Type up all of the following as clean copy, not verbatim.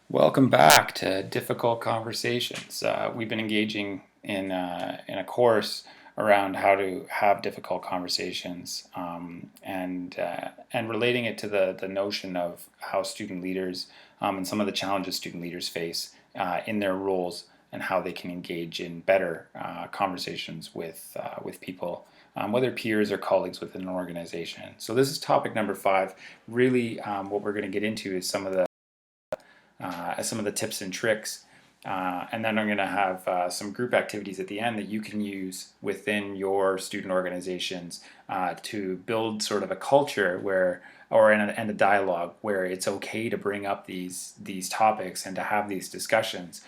Welcome back to Difficult Conversations. We've been engaging in a course around how to have difficult conversations and relating it to the notion of how student leaders and some of the challenges student leaders face in their roles and how they can engage in better conversations with people, whether peers or colleagues within an organization. So this is topic number 5. Really, what we're going to get into is some of the tips and tricks. And then I'm going to have some group activities at the end that you can use within your student organizations to build sort of a culture and a dialogue where it's okay to bring up these topics and to have these discussions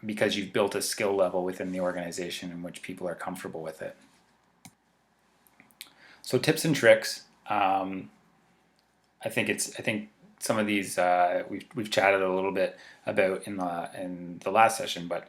because you've built a skill level within the organization in which people are comfortable with it. So tips and tricks. I think some of these we've chatted a little bit about in the last session, but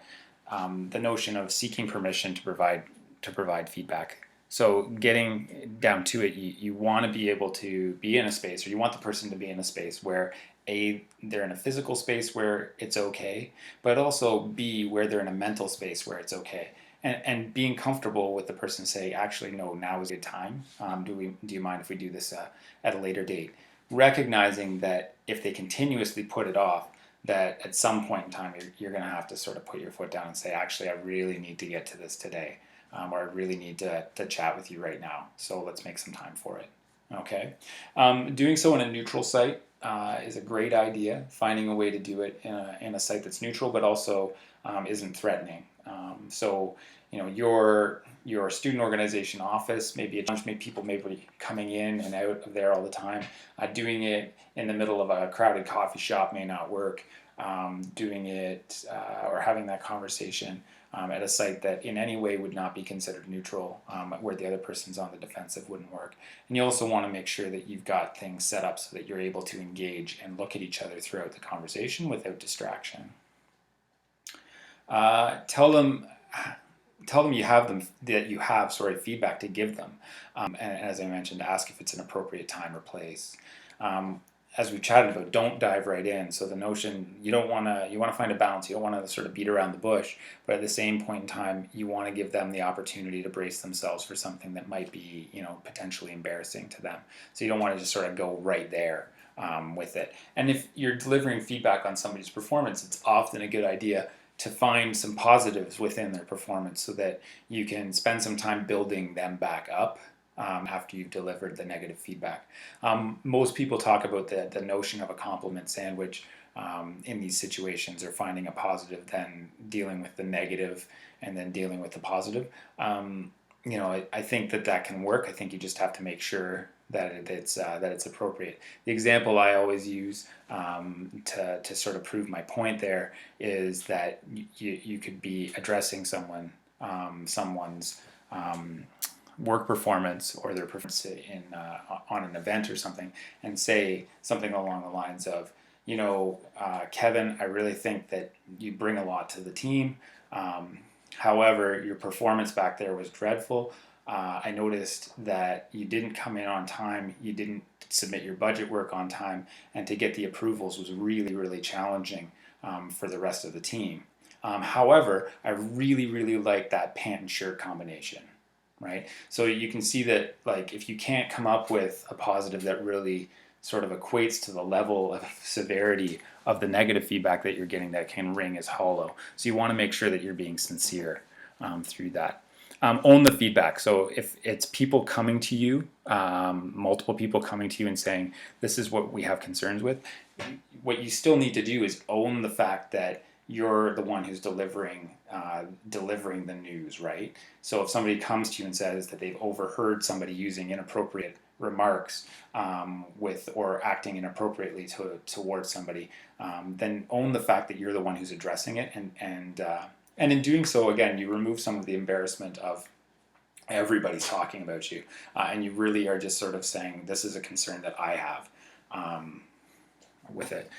the notion of seeking permission to provide feedback. So getting down to it, you want to be able to be in a space, or you want the person to be in a space where they're in a physical space where it's okay, but also B, where they're in a mental space where it's okay. And being comfortable with the person say, actually, no, now is a good time. Do you mind if we do this at a later date? Recognizing that if they continuously put it off, that at some point in time you're going to have to sort of put your foot down and say, actually, I really need to get to this today, or I really need to chat with you right now. So let's make some time for it. Okay. Doing so in a neutral site is a great idea. Finding a way to do it in a site that's neutral, but also isn't threatening. So your student organization office, maybe people may be coming in and out of there all the time. Doing it in the middle of a crowded coffee shop may not work. Doing it or having that conversation at a site that in any way would not be considered neutral, where the other person's on the defensive, wouldn't work. And you also want to make sure that you've got things set up so that you're able to engage and look at each other throughout the conversation without distraction. Tell them that you have feedback to give them, and as I mentioned, ask if it's an appropriate time or place. As we've chatted about, don't dive right in. So the notion, you want to find a balance. You don't want to sort of beat around the bush, but at the same point in time, you want to give them the opportunity to brace themselves for something that might be potentially embarrassing to them. So you don't want to just sort of go right there with it. And if you're delivering feedback on somebody's performance, it's often a good idea to find some positives within their performance so that you can spend some time building them back up after you've delivered the negative feedback. Most people talk about the notion of a compliment sandwich in these situations, or finding a positive, then dealing with the negative, and then dealing with the positive. I think that can work. I think you just have to make sure that it's appropriate. The example I always use to sort of prove my point there is that you could be addressing someone's work performance or their performance on an event or something, and say something along the lines of, Kevin, I really think that you bring a lot to the team. However, your performance back there was dreadful. I noticed that you didn't come in on time, you didn't submit your budget work on time, and to get the approvals was really, really challenging for the rest of the team. However, I really, really like that pant and shirt combination, right? So you can see that, like, if you can't come up with a positive that really sort of equates to the level of severity of the negative feedback that you're getting, that can ring as hollow. So you want to make sure that you're being sincere through that. Own the feedback. So if it's people coming to you, multiple people coming to you and saying, this is what we have concerns with, what you still need to do is own the fact that you're the one who's delivering the news, right? So if somebody comes to you and says that they've overheard somebody using inappropriate remarks or acting inappropriately towards somebody, then own the fact that you're the one who's addressing it, and in doing so, again, you remove some of the embarrassment of everybody's talking about you, and you really are just sort of saying, this is a concern that I have with it.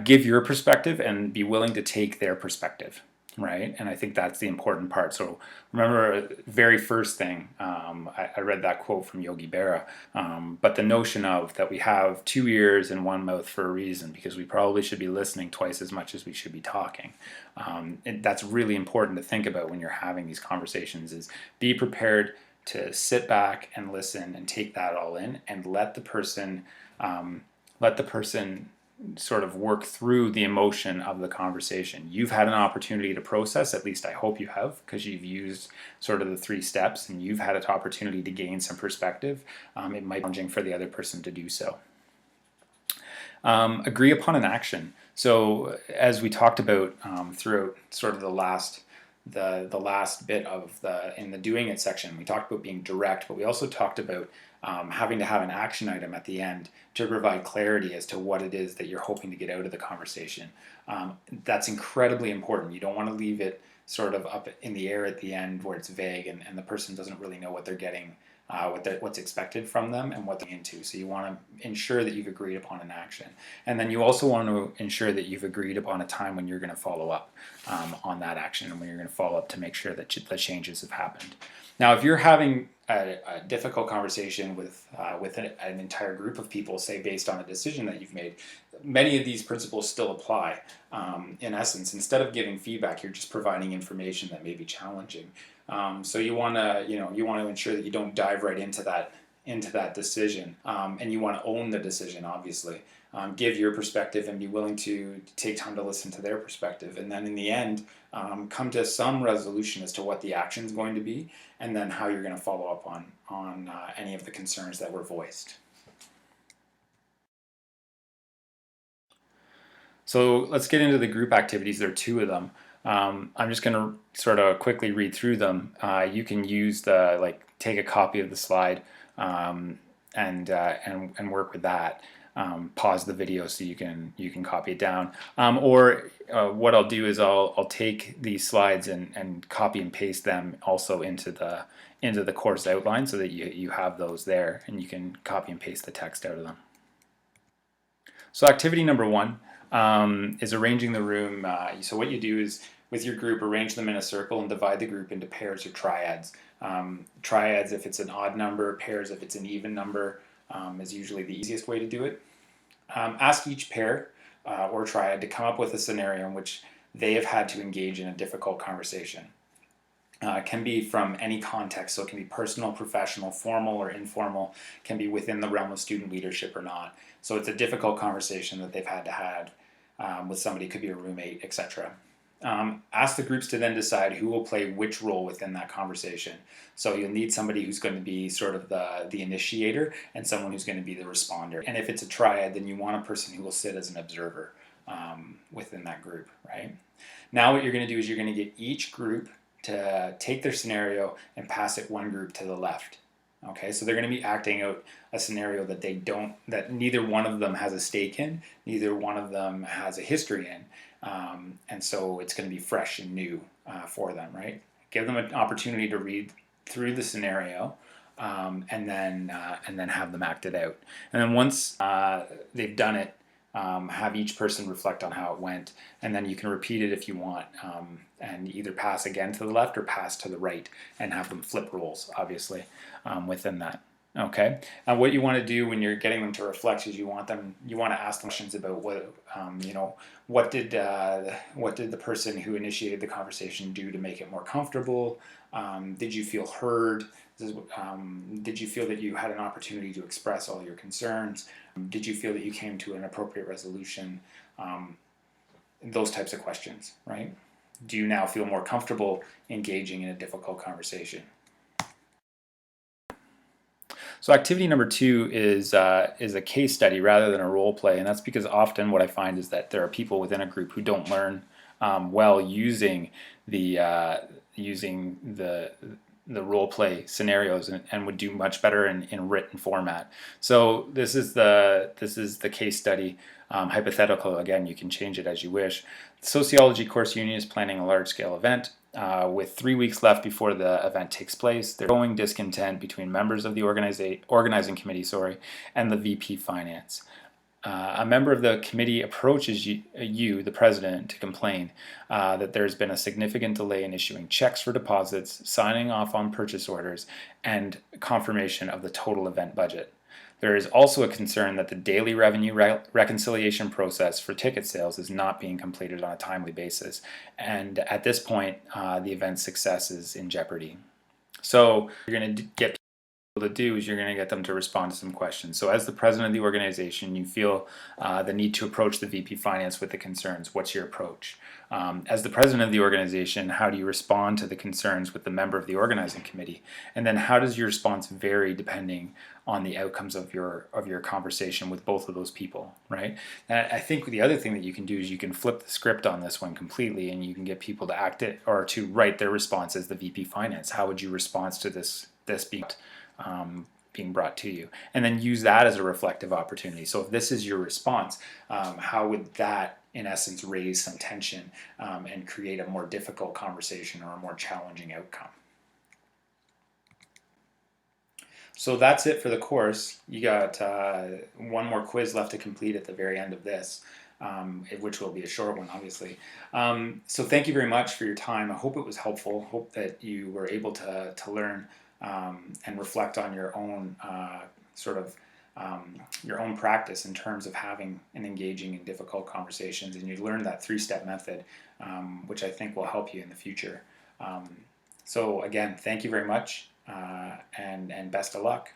Give your perspective and be willing to take their perspective. right? And I think that's the important part. So remember, very first thing, I read that quote from Yogi Berra, but the notion of that we have two ears and one mouth for a reason, because we probably should be listening twice as much as we should be talking. That's really important to think about when you're having these conversations, is be prepared to sit back and listen and take that all in, and let the person sort of work through the emotion of the conversation. You've had an opportunity to process, at least I hope you have, because you've used sort of the 3 steps and you've had an opportunity to gain some perspective. It might be challenging for the other person to do so. Agree upon an action. So as we talked about throughout sort of the last bit of in the doing it section, we talked about being direct, but we also talked about having to have an action item at the end to provide clarity as to what it is that you're hoping to get out of the conversation. That's incredibly important. You don't want to leave it sort of up in the air at the end where it's vague and the person doesn't really know what they're getting, what's expected from them and what they're into. So you want to ensure that you've agreed upon an action. And then you also want to ensure that you've agreed upon a time when you're going to follow up on that action, and when you're going to follow up to make sure that the changes have happened. Now, if you're having a difficult conversation with an entire group of people, say based on a decision that you've made, many of these principles still apply. In essence, instead of giving feedback, you're just providing information that may be challenging. So you want to ensure that you don't dive right into that decision, and you want to own the decision. Obviously, give your perspective and be willing to take time to listen to their perspective, and then in the end, come to some resolution as to what the action is going to be, and then how you're going to follow up on any of the concerns that were voiced. So let's get into the group activities. There are 2 of them. I'm just going to sort of quickly read through them. You can use take a copy of the slide and work with that. Pause the video so you can copy it down. Or what I'll do is I'll take these slides and copy and paste them also into the course outline, so that you have those there and you can copy and paste the text out of them. So activity number 1 is arranging the room. So what you do is, with your group, arrange them in a circle and divide the group into pairs or triads. Triads if it's an odd number, pairs if it's an even number, is usually the easiest way to do it. Ask each pair or triad to come up with a scenario in which they have had to engage in a difficult conversation. It can be from any context, so it can be personal, professional, formal, or informal. It can be within the realm of student leadership or not. So it's a difficult conversation that they've had to have with somebody. It could be a roommate, etc. Ask the groups to then decide who will play which role within that conversation. So you'll need somebody who's going to be sort of the initiator, and someone who's going to be the responder. And if it's a triad, then you want a person who will sit as an observer within that group, right? Now what you're going to do is you're going to get each group to take their scenario and pass it one group to the left. Okay, so they're going to be acting out a scenario that neither one of them has a stake in, neither one of them has a history in, and so it's going to be fresh and new for them, right? Give them an opportunity to read through the scenario, and then have them act it out. And then once they've done it, have each person reflect on how it went, and then you can repeat it if you want, and either pass again to the left or pass to the right, and have them flip roles, obviously, within that. Okay, and what you want to do when you're getting them to reflect is you want to ask them questions about what did the person who initiated the conversation do to make it more comfortable? Did you feel heard? Did you feel that you had an opportunity to express all your concerns? Did you feel that you came to an appropriate resolution? Those types of questions, right? Do you now feel more comfortable engaging in a difficult conversation? So activity number 2 is a case study rather than a role play, and that's because often what I find is that there are people within a group who don't learn well using the role play scenarios, and would do much better in written format. So this is the case study. Hypothetical, again, you can change it as you wish. The sociology course union is planning a large-scale event. With 3 weeks left before the event takes place, there's growing discontent between members of the organizing committee, and the VP Finance. A member of the committee approaches you, the president, to complain that there's been a significant delay in issuing checks for deposits, signing off on purchase orders, and confirmation of the total event budget. There is also a concern that the daily revenue reconciliation process for ticket sales is not being completed on a timely basis, and at this point, the event's success is in jeopardy. So you're going to get to do is you're going to get them to respond to some questions. So as the president of the organization, you feel the need to approach the VP Finance with the concerns. What's your approach? As the president of the organization, how do you respond to the concerns with the member of the organizing committee? And then how does your response vary depending on the outcomes of your conversation with both of those people, right? And I think the other thing that you can do is you can flip the script on this one completely, and you can get people to act it or to write their response as the VP Finance. How would you respond to this being brought to you, and then use that as a reflective opportunity. So if this is your response, how would that in essence raise some tension and create a more difficult conversation or a more challenging outcome? So that's it for the course. You got one more quiz left to complete at the very end of this, which will be a short one, obviously. So thank you very much for your time. I hope it was helpful. Hope that you were able to learn and reflect on your own your own practice in terms of having and engaging in difficult conversations, and you learned that 3-step method, which I think will help you in the future. So again, thank you very much, and best of luck.